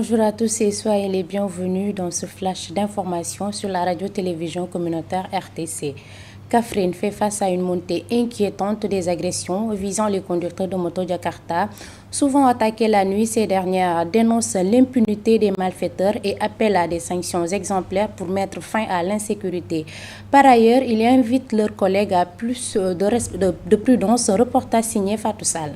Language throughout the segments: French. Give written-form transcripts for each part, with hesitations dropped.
Bonjour à tous et soyez les bienvenus dans ce flash d'informations sur la radio-télévision communautaire RTC. Kaffrine fait face à une montée inquiétante des agressions visant les conducteurs de moto Jakarta. Souvent attaqués la nuit, ces dernières dénoncent l'impunité des malfaiteurs et appellent à des sanctions exemplaires pour mettre fin à l'insécurité. Par ailleurs, ils invitent leurs collègues à plus de prudence. Reportage signé Fatou Sall.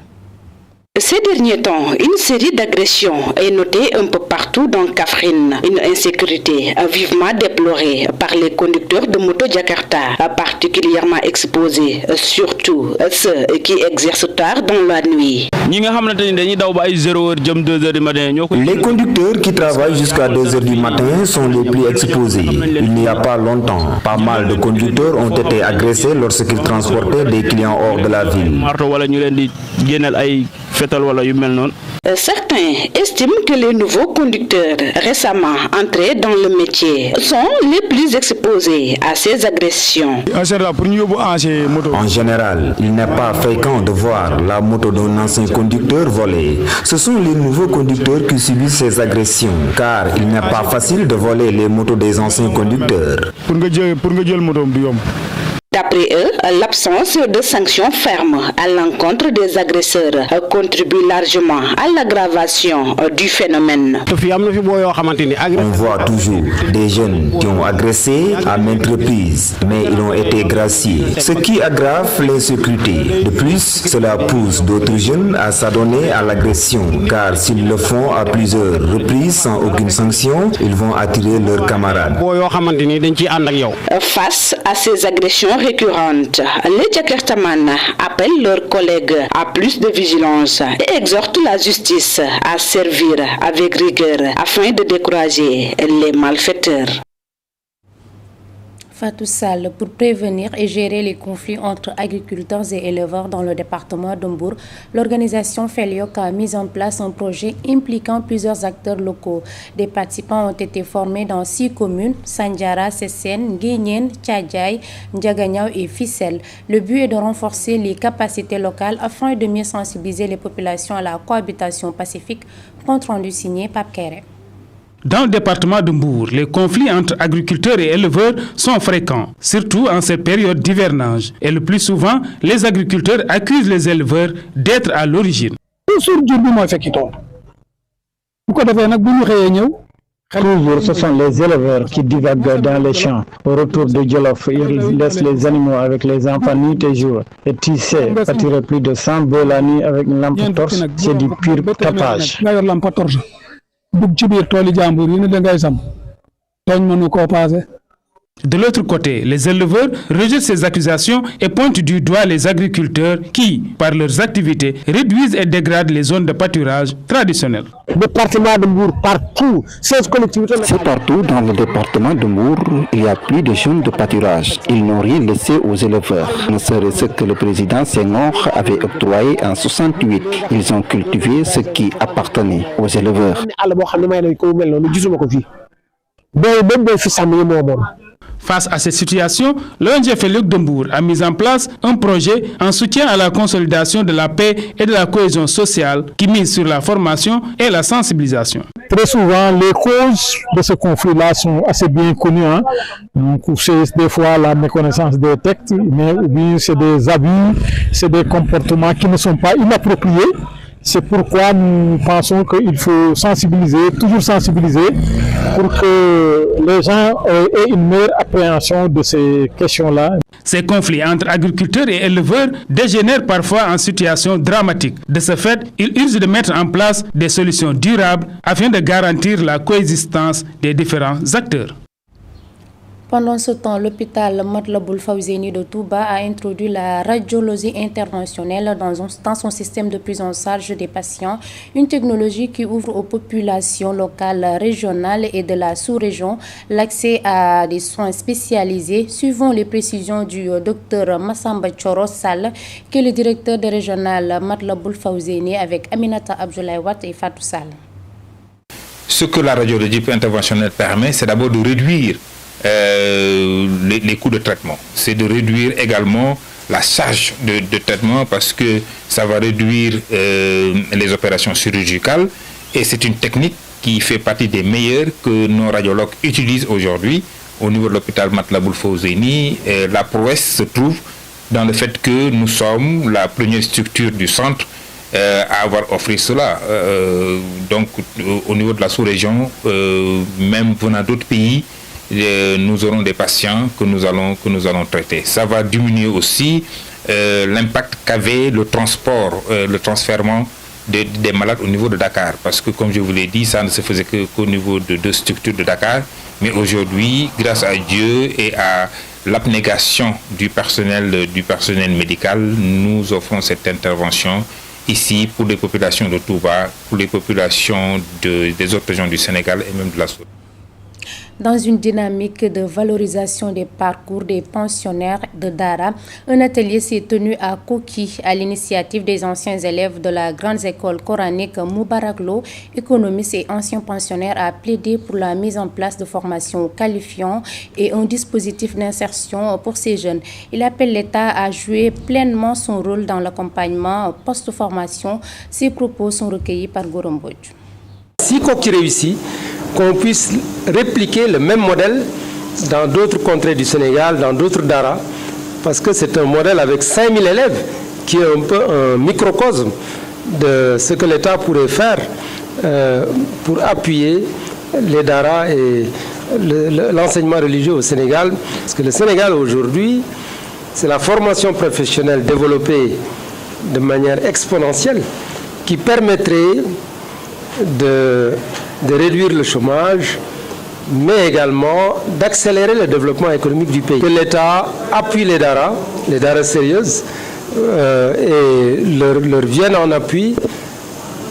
Ces derniers temps, une série d'agressions est notée un peu partout dans Kaffrine. Une insécurité vivement déplorée par les conducteurs de moto Jakarta, particulièrement exposés, surtout ceux qui exercent tard dans la nuit. Les conducteurs qui travaillent jusqu'à 2h du matin sont les plus exposés. Il n'y a pas longtemps, pas mal de conducteurs ont été agressés lorsqu'ils transportaient des clients hors de la ville. Certains estiment que les nouveaux conducteurs récemment entrés dans le métier sont les plus exposés à ces agressions. En général, il n'est pas fréquent de voir la moto d'un ancien conducteur volée. Ce sont les nouveaux conducteurs qui subissent ces agressions, car il n'est pas facile de voler les motos des anciens conducteurs. D'après eux, l'absence de sanctions fermes à l'encontre des agresseurs contribue largement à l'aggravation du phénomène. On voit toujours des jeunes qui ont agressé à maintes reprises, mais ils ont été graciés, ce qui aggrave l'insécurité. De plus, cela pousse d'autres jeunes à s'adonner à l'agression, car s'ils le font à plusieurs reprises sans aucune sanction, ils vont attirer leurs camarades. Face à ces agressions récurrentes, les Jakartaman appellent leurs collègues à plus de vigilance et exhortent la justice à servir avec rigueur afin de décourager les malfaiteurs. Fatou Sall, pour prévenir et gérer les conflits entre agriculteurs et éleveurs dans le département d'Mbour, l'organisation Feliok a mis en place un projet impliquant plusieurs acteurs locaux. Des participants ont été formés dans 6 communes, Sandiara, Sessène, Guignène, Tchadjaï, Ndiaganiao et Fissel. Le but est de renforcer les capacités locales afin de mieux sensibiliser les populations à la cohabitation pacifique. Compte rendu signé Pape Kéré. Dans le département de Mbour, les conflits entre agriculteurs et éleveurs sont fréquents, surtout en cette période d'hivernage. Et le plus souvent, les agriculteurs accusent les éleveurs d'être à l'origine. Toujours, ce sont les éleveurs qui divaguent dans les champs. Au retour de Djolof, ils laissent les animaux avec les enfants nuit et jour. Et tu sais, attirer plus de 100 bœufs la nuit avec une lampe torche, c'est du pur tapage. De l'autre côté, les éleveurs rejettent ces accusations et pointent du doigt les agriculteurs qui, par leurs activités, réduisent et dégradent les zones de pâturage traditionnelles. Département de Mbour, partout, 16 collectivités. C'est partout dans le département de Mbour, il y a plus de zones de pâturage. Ils n'ont rien laissé aux éleveurs. Ne serait-ce ce que le président Senghor avait octroyé en 68. Ils ont cultivé ce qui appartenait aux éleveurs. Face à cette situation, l'ONG Feliok de Mbour a mis en place un projet en soutien à la consolidation de la paix et de la cohésion sociale qui mise sur la formation et la sensibilisation. Très souvent, les causes de ce conflit-là sont assez bien connues. Donc, c'est des fois la méconnaissance des textes, mais bien c'est des abus, c'est des comportements qui ne sont pas inappropriés. C'est pourquoi nous pensons qu'il faut sensibiliser, toujours sensibiliser, pour que les gens aient une meilleure appréhension de ces questions-là. Ces conflits entre agriculteurs et éleveurs dégénèrent parfois en situation dramatique. De ce fait, il urge de mettre en place des solutions durables afin de garantir la coexistence des différents acteurs. Pendant ce temps, l'hôpital Matlaboul Fawzeyni de Touba a introduit la radiologie interventionnelle dans son système de prise en charge des patients, une technologie qui ouvre aux populations locales, régionales et de la sous-région l'accès à des soins spécialisés, suivant les précisions du docteur Massamba Choro Sall, qui est le directeur des régionales Matlaboul Fawzeyni, avec Aminata Abdoulaye Watt et Fatou Sall. Ce que la radiologie interventionnelle permet, c'est d'abord de réduire les coûts de traitement. C'est de réduire également la charge de traitement parce que ça va réduire les opérations chirurgicales et c'est une technique qui fait partie des meilleurs que nos radiologues utilisent aujourd'hui au niveau de l'hôpital Matlaboul Fawzeyni. La prouesse se trouve dans le fait que nous sommes la première structure du centre à avoir offert cela. Donc au niveau de la sous-région, même venant d'autres pays, nous aurons des patients que nous allons traiter. Ça va diminuer aussi l'impact qu'avait le transfèrement des malades au niveau de Dakar. Parce que comme je vous l'ai dit, ça ne se faisait qu'au niveau de deux structures de Dakar. Mais aujourd'hui, grâce à Dieu et à l'abnégation du personnel médical, nous offrons cette intervention ici pour les populations de Touba, pour les populations des autres régions du Sénégal et même de la Sourate. Dans une dynamique de valorisation des parcours des pensionnaires de Dara, un atelier s'est tenu à Koki à l'initiative des anciens élèves de la grande école coranique Moubaraklo. Économistes et anciens pensionnaires a plaidé pour la mise en place de formations qualifiantes et un dispositif d'insertion pour ces jeunes. Il appelle l'État à jouer pleinement son rôle dans l'accompagnement post-formation. Ces propos sont recueillis par Gorombodj. Si Koki réussit, qu'on puisse répliquer le même modèle dans d'autres contrées du Sénégal, dans d'autres Dara, parce que c'est un modèle avec 5000 élèves qui est un peu un microcosme de ce que l'État pourrait faire pour appuyer les Dara et l'enseignement religieux au Sénégal. Parce que le Sénégal aujourd'hui, c'est la formation professionnelle développée de manière exponentielle qui permettrait de réduire le chômage, mais également d'accélérer le développement économique du pays. Que l'État appuie les Dara sérieuses, et leur vienne en appui,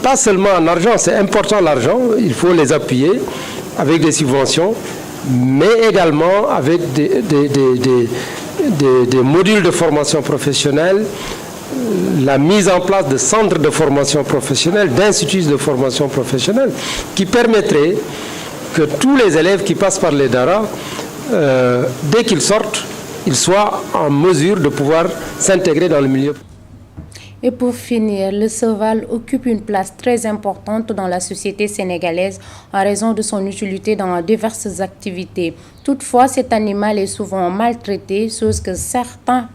pas seulement en argent, c'est important l'argent, il faut les appuyer avec des subventions, mais également avec des modules de formation professionnelle, la mise en place de centres de formation professionnelle, d'instituts de formation professionnelle, qui permettraient que tous les élèves qui passent par les Dara, dès qu'ils sortent, ils soient en mesure de pouvoir s'intégrer dans le milieu. Et pour finir, le cheval occupe une place très importante dans la société sénégalaise en raison de son utilité dans diverses activités. Toutefois, cet animal est souvent maltraité, chose que certains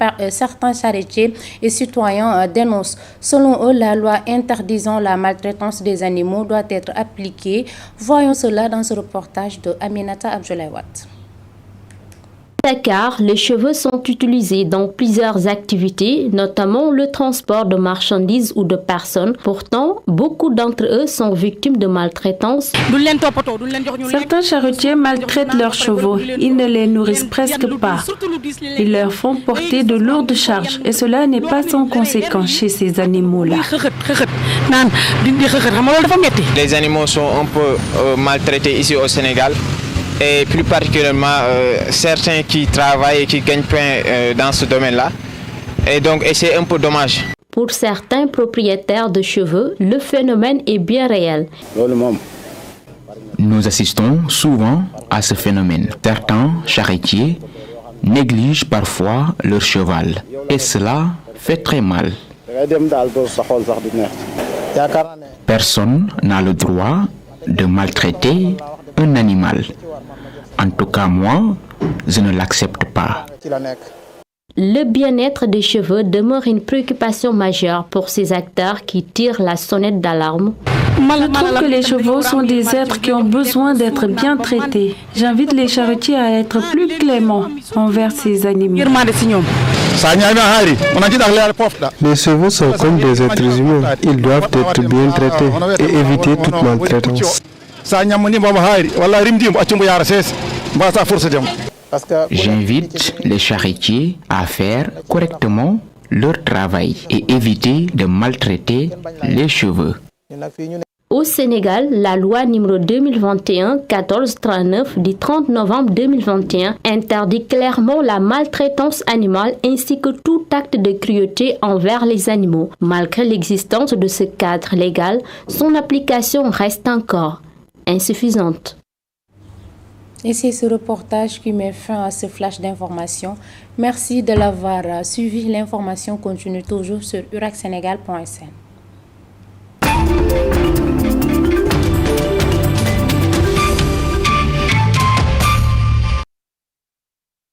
charretiers et citoyens dénoncent. Selon eux, la loi interdisant la maltraitance des animaux doit être appliquée. Voyons cela dans ce reportage de Aminata Abdoulawat. Dakar, les chevaux sont utilisés dans plusieurs activités, notamment le transport de marchandises ou de personnes. Pourtant, beaucoup d'entre eux sont victimes de maltraitance. Certains charretiers maltraitent leurs chevaux. Ils ne les nourrissent presque pas. Ils leur font porter de lourdes charges et cela n'est pas sans conséquence chez ces animaux-là. Les animaux sont un peu maltraités ici au Sénégal. Et plus particulièrement certains qui travaillent et qui gagnent pain dans ce domaine-là. Et c'est un peu dommage. Pour certains propriétaires de chevaux, le phénomène est bien réel. Nous assistons souvent à ce phénomène. Certains charretiers négligent parfois leur cheval et cela fait très mal. Personne n'a le droit de maltraiter un animal. En tout cas, moi, je ne l'accepte pas. Le bien-être des chevaux demeure une préoccupation majeure pour ces acteurs qui tirent la sonnette d'alarme. Je trouve que les chevaux sont des êtres qui ont besoin d'être bien traités. J'invite les charretiers à être plus cléments envers ces animaux. Les chevaux sont comme des êtres humains. Ils doivent être bien traités et éviter toute maltraitance. J'invite les charretiers à faire correctement leur travail et éviter de maltraiter les chevaux. Au Sénégal, la loi numéro 2021-1439 du 30 novembre 2021 interdit clairement la maltraitance animale ainsi que tout acte de cruauté envers les animaux. Malgré l'existence de ce cadre légal, son application reste encore insuffisante. Et c'est ce reportage qui met fin à ce flash d'information. Merci de l'avoir suivi. L'information continue toujours sur uracsenegal.sn.